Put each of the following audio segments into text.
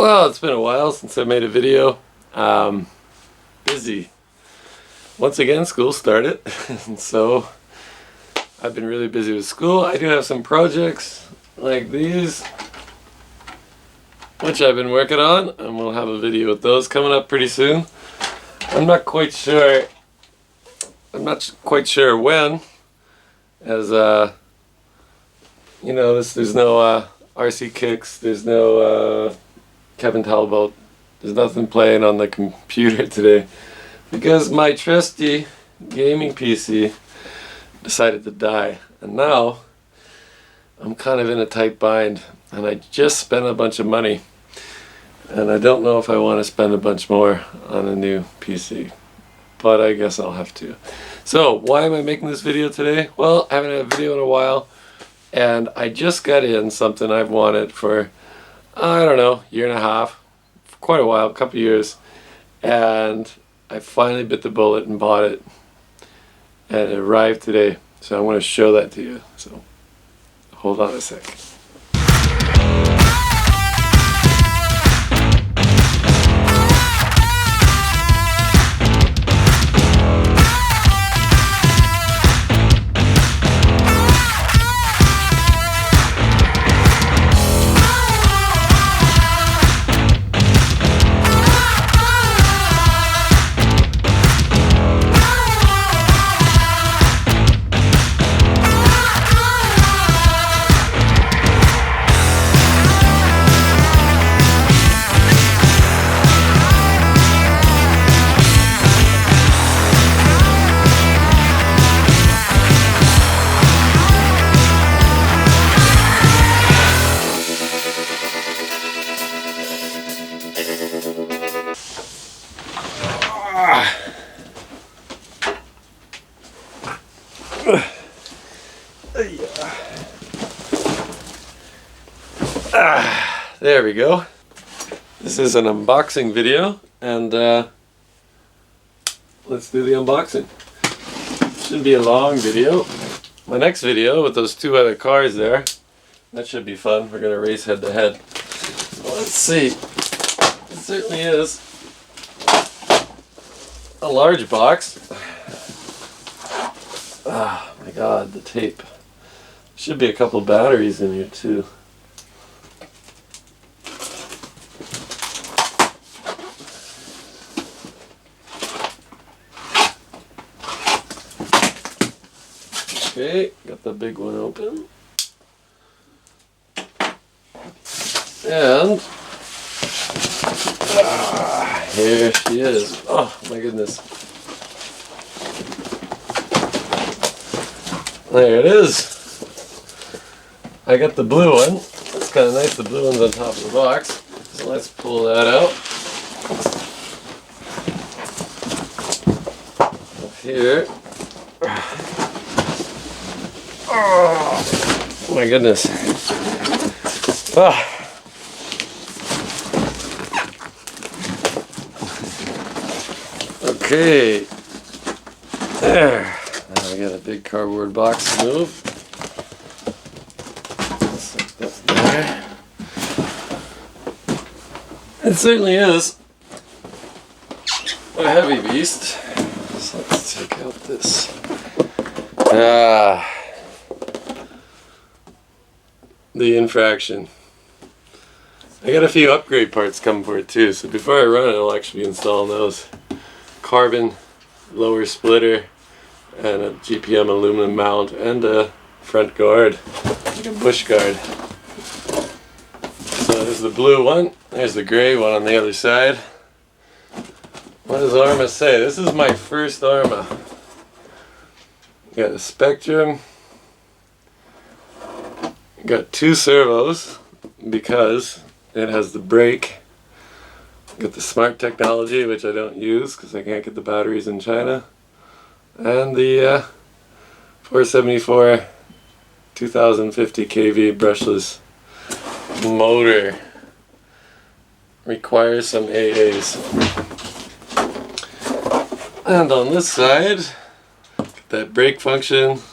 Well, it's been a while since I made a video. Busy. Once again, school started, and so I've been really busy with school. I do have some projects like these, which I've been working on, and we'll have a video with those coming up pretty soon. I'm not quite sure when, as you know, there's no RC kicks, there's no Kevin Talbot, there's nothing playing on the computer today because my trusty gaming PC decided to die, and now I'm kind of in a tight bind, and I just spent a bunch of money, and I don't know if I want to spend a bunch more on a new PC, but I guess I'll have to. So why am I making this video today? Well, I haven't had a video in a while, and I just got in something I've wanted for, I don't know, year and a half, for quite a while, a couple years, and I finally bit the bullet and bought it, and it arrived today. So I want to show that to you. So hold on a sec. There we go. This is an unboxing video, and let's do the unboxing. Shouldn't be a long video. My next video with those two other cars there, that should be fun. We're gonna race head to head. Well, let's see. It certainly is a large box. Oh my god, the tape. Should be a couple batteries in here too. Okay, got the big one open. And here she is. Oh my goodness. There it is. I got the blue one. It's kind of nice, the blue one's on top of the box. So let's pull that out. Up here. Oh my goodness. Ah. Okay. There. Now I got a big cardboard box to move. Set that there. It certainly is a heavy beast. So let's take out this. The Infraction. I got a few upgrade parts coming for it too, so before I run it, I'll actually be installing those. Carbon lower splitter, and a GPM aluminum mount, and a front guard, like a bush guard. So there's the blue one, there's the gray one on the other side. What does Arrma say? This is my first Arrma. Got a Spectrum. Got two servos because it has the brake. Got the smart technology, which I don't use because I can't get the batteries in China. And the 474 2050 kV brushless motor. Requires some AAs. And on this side, got that brake function.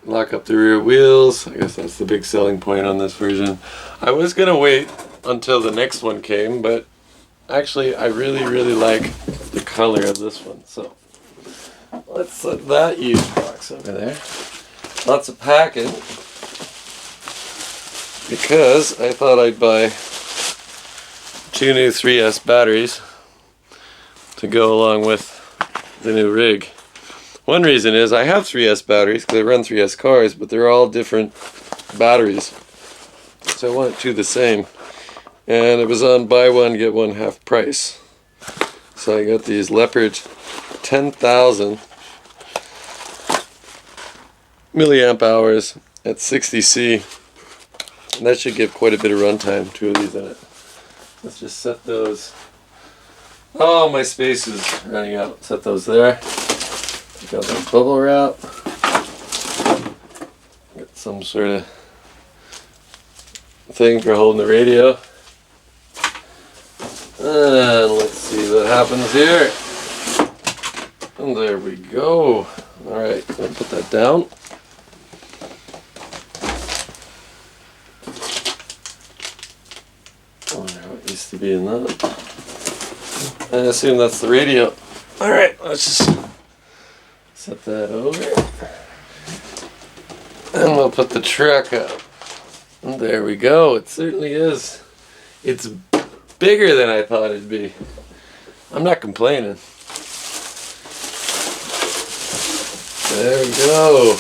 lock up the rear wheels. I guess that's the big selling point on this version. I was gonna wait until the next one came, but actually I really like the color of this one. So let's set that used box over there. Lots of packing because I thought I'd buy 2 new 3S batteries to go along with the new rig. One reason is I have 3S batteries because I run 3S cars, but they're all different batteries. So I want 2 the same. And it was on buy one, get one half price. So I got these Leopard 10,000 milliamp hours at 60C. And that should give quite a bit of runtime, 2 of these in it. Let's just set those. Oh, my space is running out. Set those there. Got that bubble wrap. Got some sort of thing for holding the radio. And let's see what happens here. And there we go. Alright, I'm gonna put that down. I wonder what used to be in that. I assume that's the radio. Alright, let's just set that over. And we'll put the truck up. And there we go. It certainly is. It's bigger than I thought it'd be. I'm not complaining. There we go.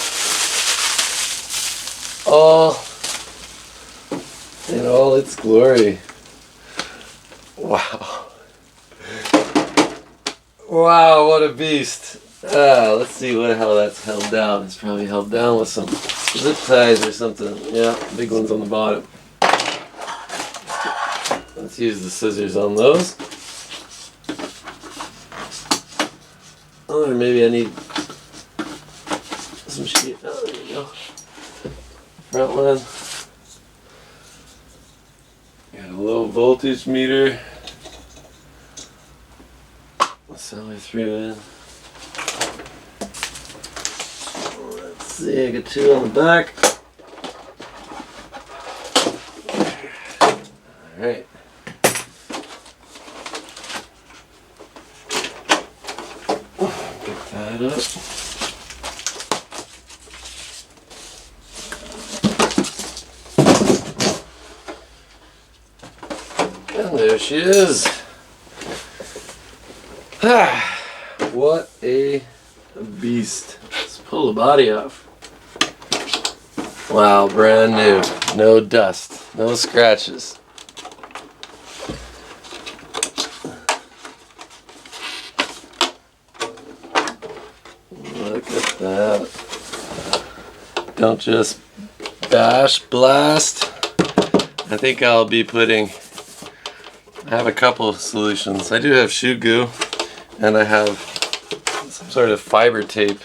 All in all its glory. Wow. Wow, what a beast. Let's see how that's held down. It's probably held down with some zip ties or something. Yeah, big ones on the bottom. Let's use the scissors on those. Oh, or maybe I need some sheet. Oh, there you go. Front one. Got a low voltage meter. So I threw in. Let's see, I got 2 on the back. Alright. Pick that up. And there she is. What a beast. Let's pull the body off. Wow, brand new. No dust. No scratches. Look at that. Don't just bash, blast. I think I'll be putting... I have a couple of solutions. I do have shoe goo. And I have some sort of fiber tape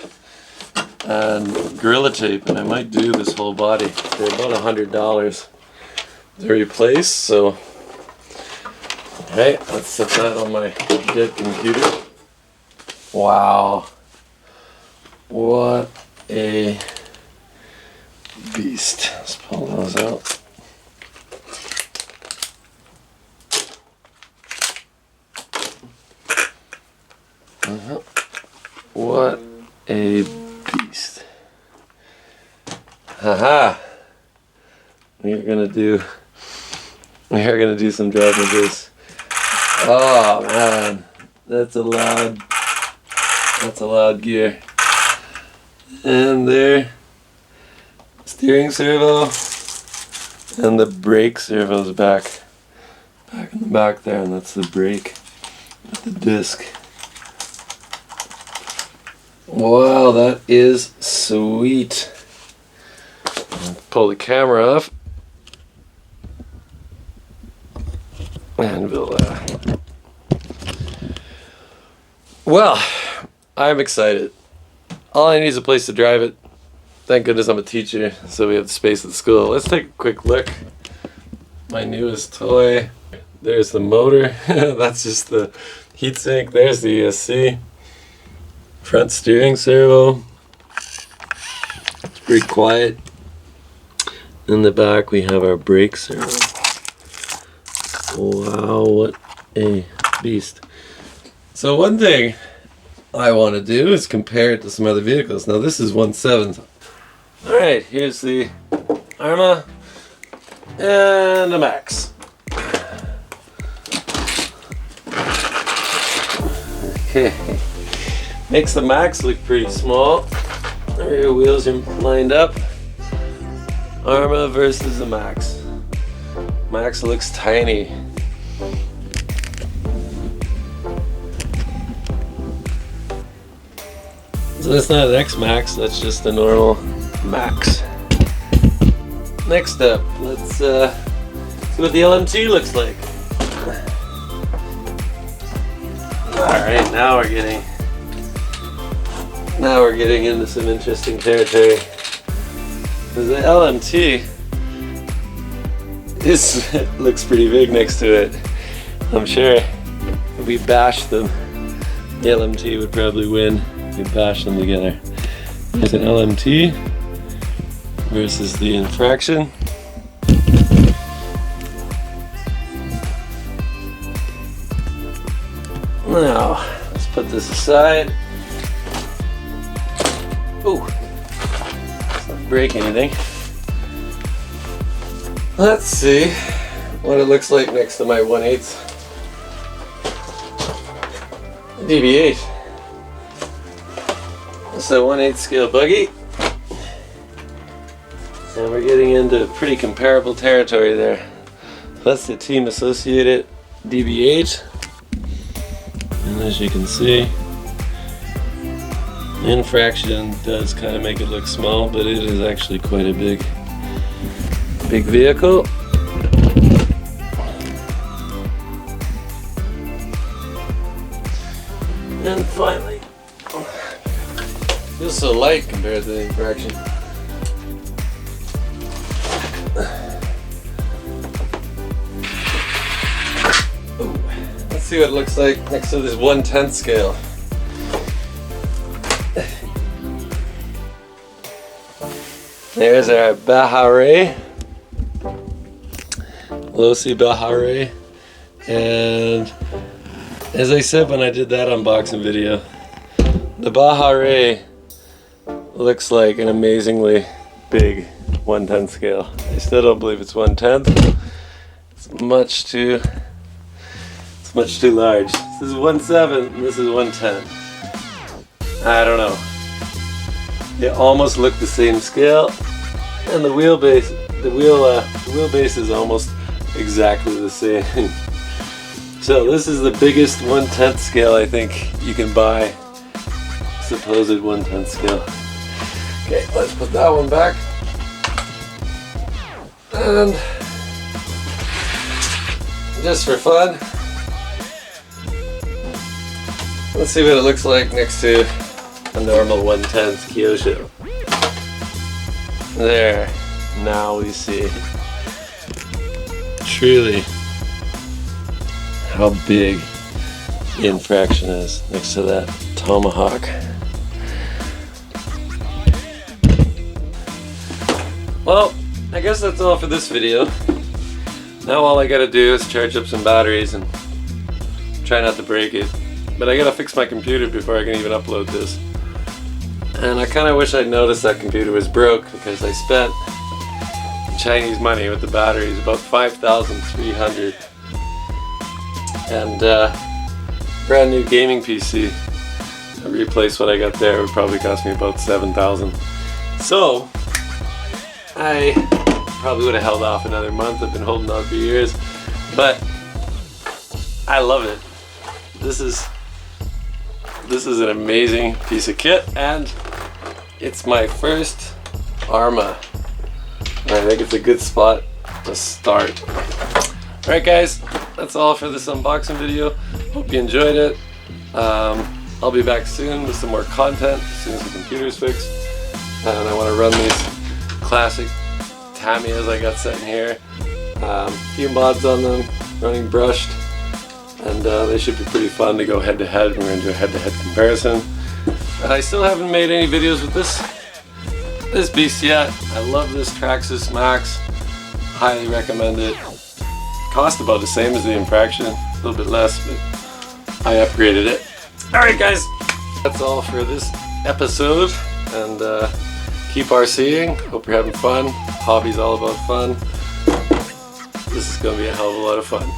and Gorilla Tape, and I might do this whole body for about $100 to replace. So, okay, let's set that on my dead computer. Wow, what a beast! Let's pull those out. What a beast. Haha. We're gonna do some driving this. Oh man, that's a loud gear. And there, steering servo and the brake servo's back in the back there, and that's the brake with the disc. Wow, that is sweet. Pull the camera off. And we'll, well, I'm excited. All I need is a place to drive it. Thank goodness I'm a teacher, so we have the space at school. Let's take a quick look. My newest toy. There's the motor. That's just the heatsink. There's the ESC. Front steering servo. pretty quiet. In the back we have our brakes. Wow, what a beast. So one thing I want to do is compare it to some other vehicles. Now this is 1.7. Alright, here's the Arrma and the Max. Okay, makes the Max look pretty small. The rear wheels are lined up. Arrma versus the Max. Max looks tiny. So that's not an X-Max, that's just a normal Max. Next up, let's see what the LMT looks like. Alright, now we're getting into some interesting territory. The LMT looks pretty big next to it. I'm sure if we bashed them, the LMT would probably win. We bash them together. There's an LMT versus the Infraction. Now, let's put this aside. Ooh, let's not break anything. Let's see what it looks like next to my 1/8 DB8. It's a 1/8 scale buggy. And we're getting into pretty comparable territory there. That's the Team Associated DB8. And as you can see, Infraction does kind of make it look small, but it is actually quite a big vehicle. And finally, feels so light compared to the Infraction. Let's see what it looks like next to this 1/10 scale. There's our Arrma, Losi Arrma, and as I said when I did that unboxing video, the Arrma looks like an amazingly big 1/10 scale. I still don't believe it's 1/10. It's much too large. This is 1.7 and this is 1/10. I don't know. They almost look the same scale, and the wheelbase is almost exactly the same. So this is the biggest 1/10 scale I think you can buy. Supposed 1/10 scale. Okay, let's put that one back. And just for fun, let's see what it looks like next to a normal 1/10 Kyosho. There, now we see truly how big the Infraction is next to that Tomahawk. Well, I guess that's all for this video. Now all I gotta do is charge up some batteries and try not to break it. But I gotta fix my computer before I can even upload this. And I kinda wish I'd noticed that computer was broke, because I spent Chinese money with the batteries, about 5,300. And brand new gaming PC. To replace what I got there would probably cost me about 7,000. So I probably would have held off another month. I've been holding on for years, but I love it. This is an amazing piece of kit, and it's my first Arrma. I think it's a good spot to start. Alright guys, that's all for this unboxing video. Hope you enjoyed it. I'll be back soon with some more content as soon as the computer's fixed. And I want to run these classic Tamiyas I got sitting here. A few mods on them, running brushed. And they should be pretty fun to go head to head. We're going to do a head to head comparison. I still haven't made any videos with this this beast yet. I love this Traxxas Max. Highly recommend it. Cost about the same as the Infraction, a little bit less, but I upgraded it. Alright guys, that's all for this episode, and keep RCing. Hope you're having fun. Hobby's all about fun. This is going to be a hell of a lot of fun.